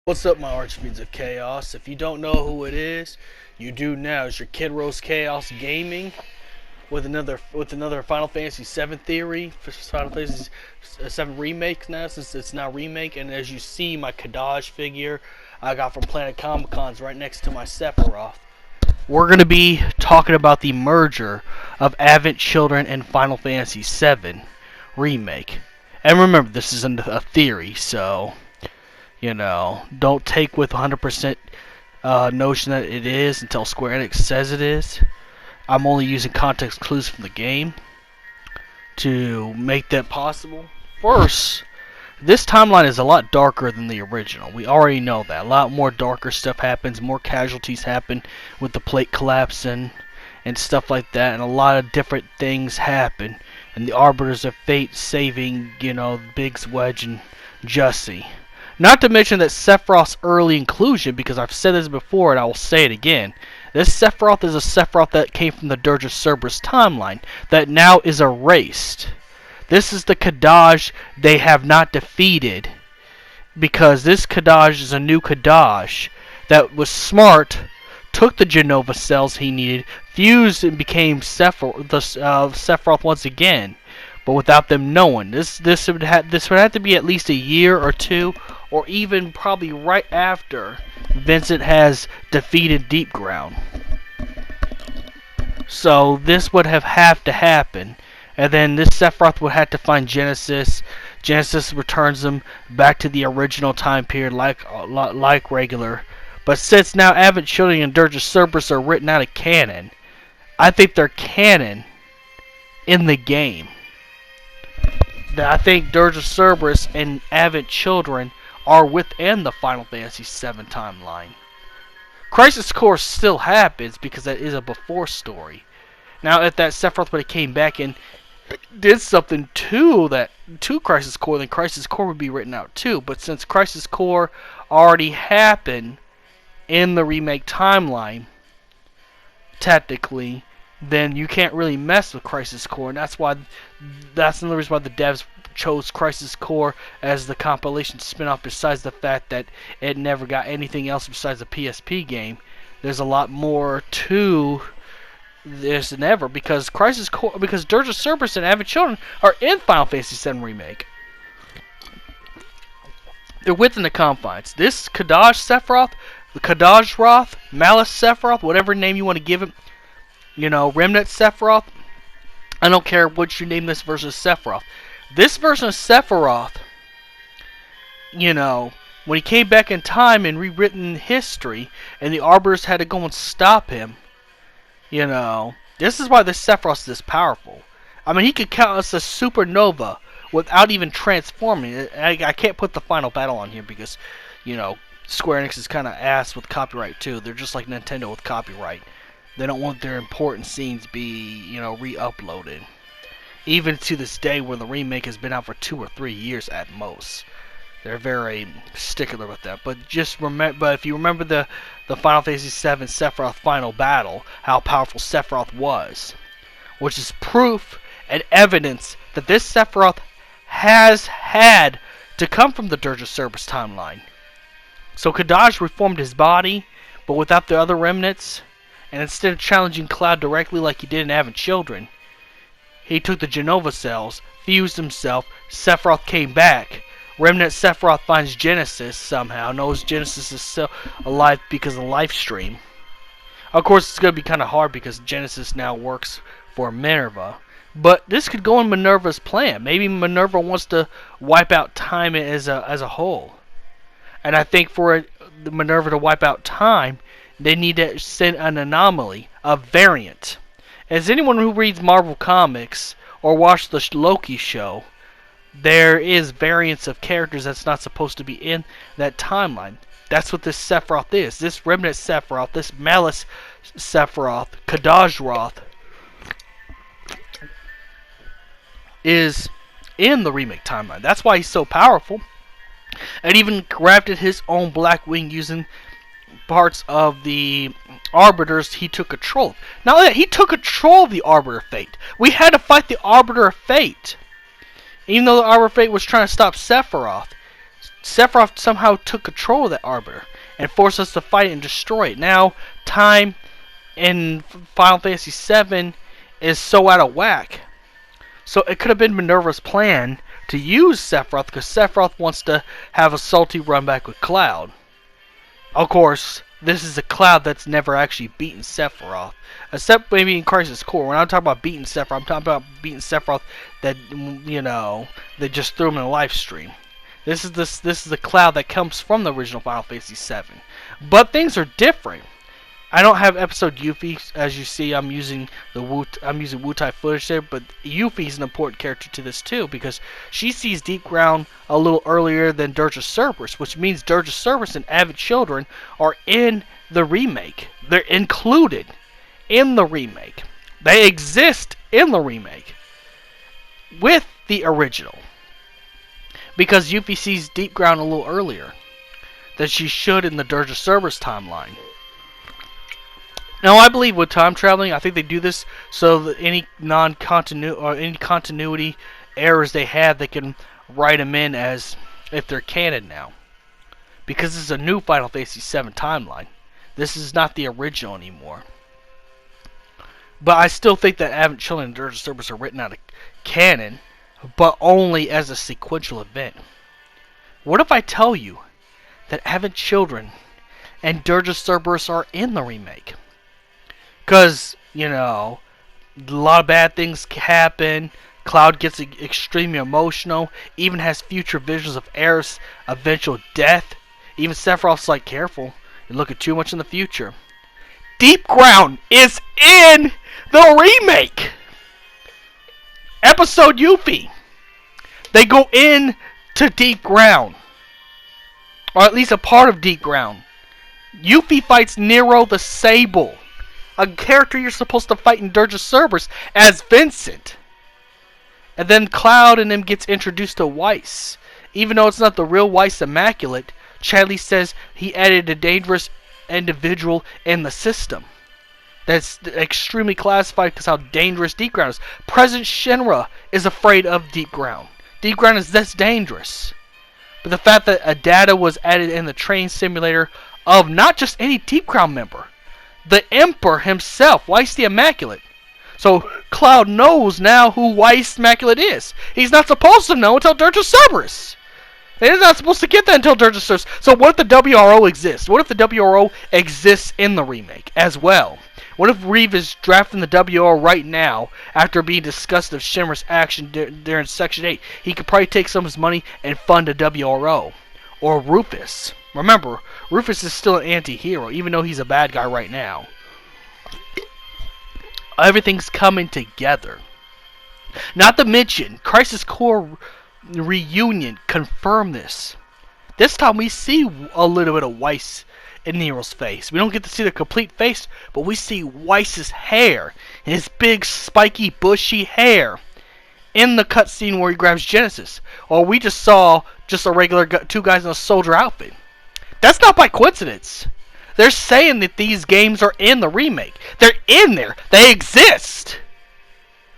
What's up, my archfiends of chaos? If you don't know who it is, you do now. It's your Kid Rose Chaos Gaming with another Final Fantasy VII theory, Final Fantasy VII Remake now, since it's now remake. And as you see, my Kadaj figure I got from Planet Comic Cons right next to my Sephiroth. We're gonna be talking about the merger of Advent Children and Final Fantasy VII Remake. And remember, this is a theory, so don't take with 100% notion that it is until Square Enix says it is. I'm only using context clues from the game to make that possible. First, this timeline is a lot darker than the original. We already know that. A lot more darker stuff happens, more casualties happen with the plate collapsing and stuff like that, and a lot of different things happen. And the Arbiters of Fate saving, Biggs, Wedge, and Jussie. Not to mention that Sephiroth's early inclusion, because I've said this before and I will say it again. This Sephiroth is a Sephiroth that came from the Dirge of Cerberus timeline that now is erased. This is the Kadaj they have not defeated, because this Kadaj is a new Kadaj that was smart, took the Genova cells he needed, fused and became Sephiroth once again, but without them knowing. This would have to be at least a year or two, or even probably right after Vincent has defeated Deep Ground. So this would have to happen, and then this Sephiroth would have to find Genesis. Genesis returns him back to the original time period, like regular. But since now Advent Children and Dirge of Cerberus are written out of canon, I think they're canon in the game. I think Dirge of Cerberus and Advent Children are within the Final Fantasy VII timeline. Crisis Core still happens because that is a before story. Now, if that Sephiroth would have came back and did something to Crisis Core, then Crisis Core would be written out too. But since Crisis Core already happened in the remake timeline, technically, then you can't really mess with Crisis Core, and that's another reason why the devs chose Crisis Core as the compilation spin-off, besides the fact that it never got anything else besides a PSP game. There's a lot more to this than ever, because Dirge of Cerberus and Advent Children are in Final Fantasy VII Remake. They're within the confines. This Kadaj Sephiroth, the Kadaj Roth, Malice Sephiroth, whatever name you want to give him, Remnant Sephiroth, I don't care what you name this version of Sephiroth. This version of Sephiroth, when he came back in time and rewritten history, and the Arbiters had to go and stop him, this is why this Sephiroth is this powerful. I mean, he could count as a supernova without even transforming. I can't put the final battle on here because, Square Enix is kind of ass with copyright too. They're just like Nintendo with copyright. They don't want their important scenes be, re-uploaded. Even to this day, where the remake has been out for 2 or 3 years at most. They're very stickler with that. But if you remember the Final Fantasy VII Sephiroth final battle, how powerful Sephiroth was, which is proof and evidence that this Sephiroth has had to come from the Dirge of Cerberus timeline. So Kadaj reformed his body, but without the other remnants, and instead of challenging Cloud directly like he did in Advent Children, he took the Genova cells, fused himself, Sephiroth came back. Remnant Sephiroth finds Genesis somehow, knows Genesis is still alive because of the live stream. Of course, it's going to be kind of hard because Genesis now works for Minerva. But this could go in Minerva's plan. Maybe Minerva wants to wipe out time as a whole. And I think for Minerva to wipe out time, they need to send an anomaly, a variant. As anyone who reads Marvel Comics or watched the Loki show there is variants of characters that's not supposed to be in that timeline. That's what this Sephiroth is. This Remnant Sephiroth, this Malice Sephiroth, Kadajroth, is in the remake timeline. That's why he's so powerful. And even crafted his own Black Wing using parts of the Arbiters he took control of. Not only that, he took control of the Arbiter of Fate. We had to fight the Arbiter of Fate. Even though the Arbiter of Fate was trying to stop Sephiroth, Sephiroth somehow took control of that Arbiter and forced us to fight and destroy it. Now, time in Final Fantasy VII is so out of whack. So it could have been Minerva's plan to use Sephiroth because Sephiroth wants to have a salty run back with Cloud. Of course, this is a Cloud that's never actually beaten Sephiroth. Except maybe in Crisis Core. When I'm talking about beating Sephiroth, I'm talking about beating Sephiroth that, that just threw him in a live stream. This is the Cloud that comes from the original Final Fantasy VII. But things are different. I don't have episode Yuffie, as you see. I'm using Wutai footage there, but Yuffie is an important character to this too because she sees Deep Ground a little earlier than Dirge of Cerberus, which means Dirge of Cerberus and Avid Children are in the remake. They're included in the remake. They exist in the remake with the original because Yuffie sees Deep Ground a little earlier than she should in the Dirge of Cerberus timeline. Now, I believe with time traveling, I think they do this so that any continuity errors they have, they can write them in as if they're canon now. Because this is a new Final Fantasy VII timeline. This is not the original anymore. But I still think that Avid Children and Dirge of Cerberus are written out of canon, but only as a sequential event. What if I tell you that Avid Children and Dirge of Cerberus are in the remake? Because, a lot of bad things happen. Cloud gets extremely emotional. Even has future visions of Aerith's eventual death. Even Sephiroth's like, careful. You're looking too much in the future. Deep Ground is in the remake. Episode Yuffie. They go in to Deep Ground. Or at least a part of Deep Ground. Yuffie fights Nero the Sable. A character you're supposed to fight in Dirge of Cerberus as Vincent. And then Cloud and him gets introduced to Weiss. Even though it's not the real Weiss Immaculate, Chadley says he added a dangerous individual in the system. That's extremely classified because how dangerous Deep Ground is. President Shinra is afraid of Deep Ground. Deep Ground is this dangerous. But the fact that a data was added in the train simulator of not just any Deep Ground member, the Emperor himself, Weiss the Immaculate. So Cloud knows now who Weiss Immaculate is. He's not supposed to know until Dirge of Cerberus. They're not supposed to get that until Dirge of Cerberus. So what if the WRO exists? What if the WRO exists in the remake as well? What if Reeve is drafting the WRO right now after being disgusted of Shimmer's action during Section 8? He could probably take some of his money and fund a WRO. Or Rufus. Remember, Rufus is still an anti-hero, even though he's a bad guy right now. Everything's coming together. Not to mention, Crisis Core Reunion confirmed this. This time we see a little bit of Weiss in Nero's face. We don't get to see the complete face, but we see Weiss's hair. His big, spiky, bushy hair. In the cutscene where he grabs Genesis. Or we just saw just a regular two guys in a soldier outfit. That's not by coincidence. They're saying that these games are in the remake. They're in there. They exist.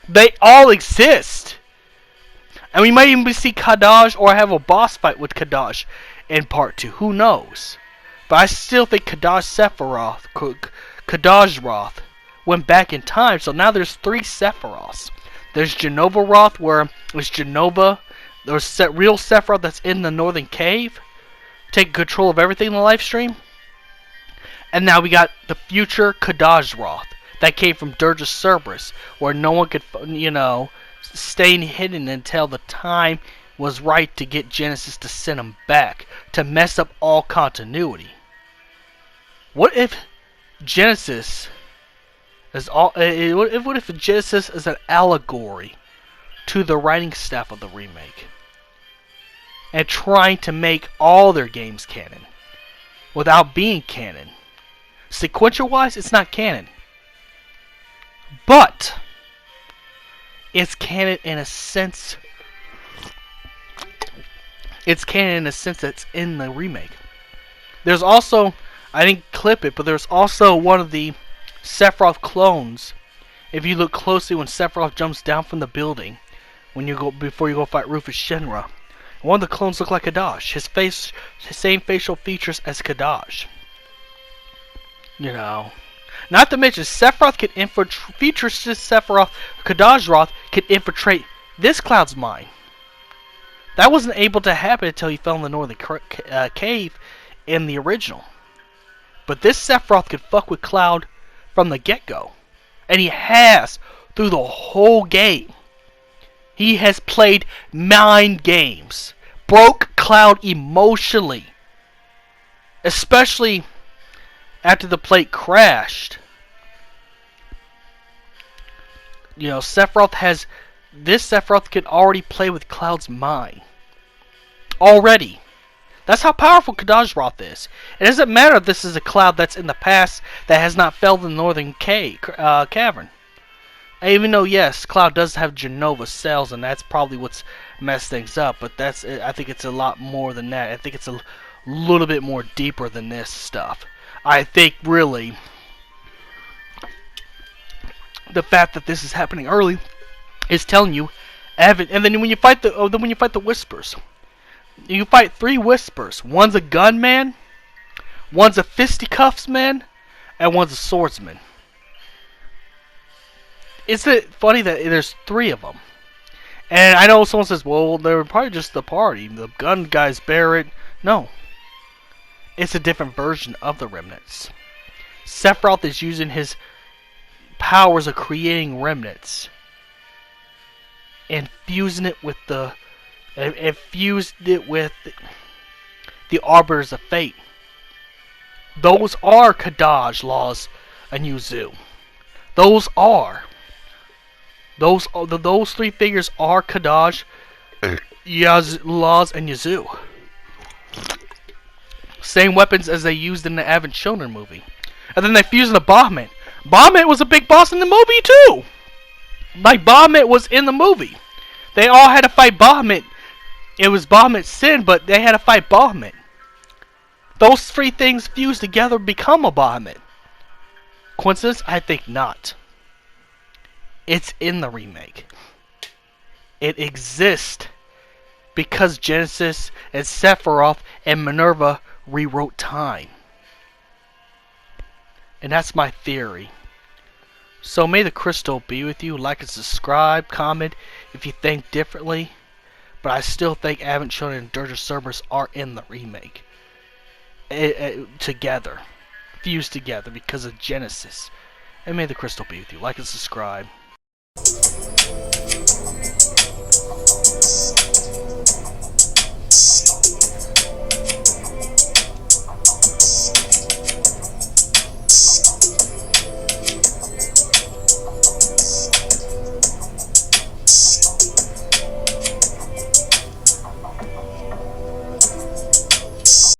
They all exist. And we might even see Kadaj or have a boss fight with Kadaj in part 2. Who knows? But I still think Kadajroth went back in time. So now there's 3 Sephiroths. There's Genova Roth, where it's Genova. There's real Sephiroth that's in the Northern Cave, taking control of everything in the live stream. And now we got the future Kadajroth that came from Dirge of Cerberus, where no one could, stay hidden until the time was right to get Genesis to send him back, to mess up all continuity. What if Genesis is what if Genesis is an allegory to the writing staff of the remake? and trying to make all their games canon without being canon. Sequential wise, it's not canon. But it's canon in a sense. It's canon in a sense that's in the remake. There's also, I didn't clip it, but there's also one of the Sephiroth clones. If you look closely, when Sephiroth jumps down from the building, before you go fight Rufus Shenron, one of the clones look like Kadash. His same facial features as Kadash. You know, not to mention Sephiroth can infiltrate. Kadajroth can infiltrate this Cloud's mind. That wasn't able to happen until he fell in the northern cave in the original. But this Sephiroth could fuck with Cloud from the get-go. And he has through the whole game. He has played mind games. Broke Cloud emotionally. Especially after the plate crashed. You know, this Sephiroth can already play with Cloud's mind. Already. That's how powerful Kadajroth is. It doesn't matter if this is a Cloud that's in the past that has not fell in the northern cavern. Even though, yes, Cloud does have Genova cells, and that's probably what's messed things up. But I think it's a lot more than that. I think it's a little bit more deeper than this stuff. I think, really, the fact that this is happening early is telling you, and then when you fight the Whispers, you fight 3 Whispers. One's a gunman, one's a fisticuffs man, and one's a swordsman. Isn't it funny that there's 3 of them? And I know someone says, well, they were probably just the party. The gun guys bear it. No. It's a different version of the remnants. Sephiroth is using his powers of creating remnants and fusing it with the Arbiters of Fate. Those are Kadaj, Laws, and Yuzu. Those 3 figures are Kadaj, Laws, and Yuzu. Same weapons as they used in the Haven't Children movie. And then they fused into Bahamut. Bahamut was a big boss in the movie too! Like, Bahamut was in the movie. They all had to fight Bahamut. It was Bahamut's sin, but they had to fight Bahamut. Those 3 things fused together become a Bahamut. Coincidence? I think not. It's in the remake. It exists because Genesis and Sephiroth and Minerva rewrote time. And that's my theory. So may the crystal be with you. Like and subscribe, comment if you think differently. But I still think Haven't Children and Dirge of Cerberus are in the remake. Together. Fused together because of Genesis. And may the crystal be with you. Like and subscribe.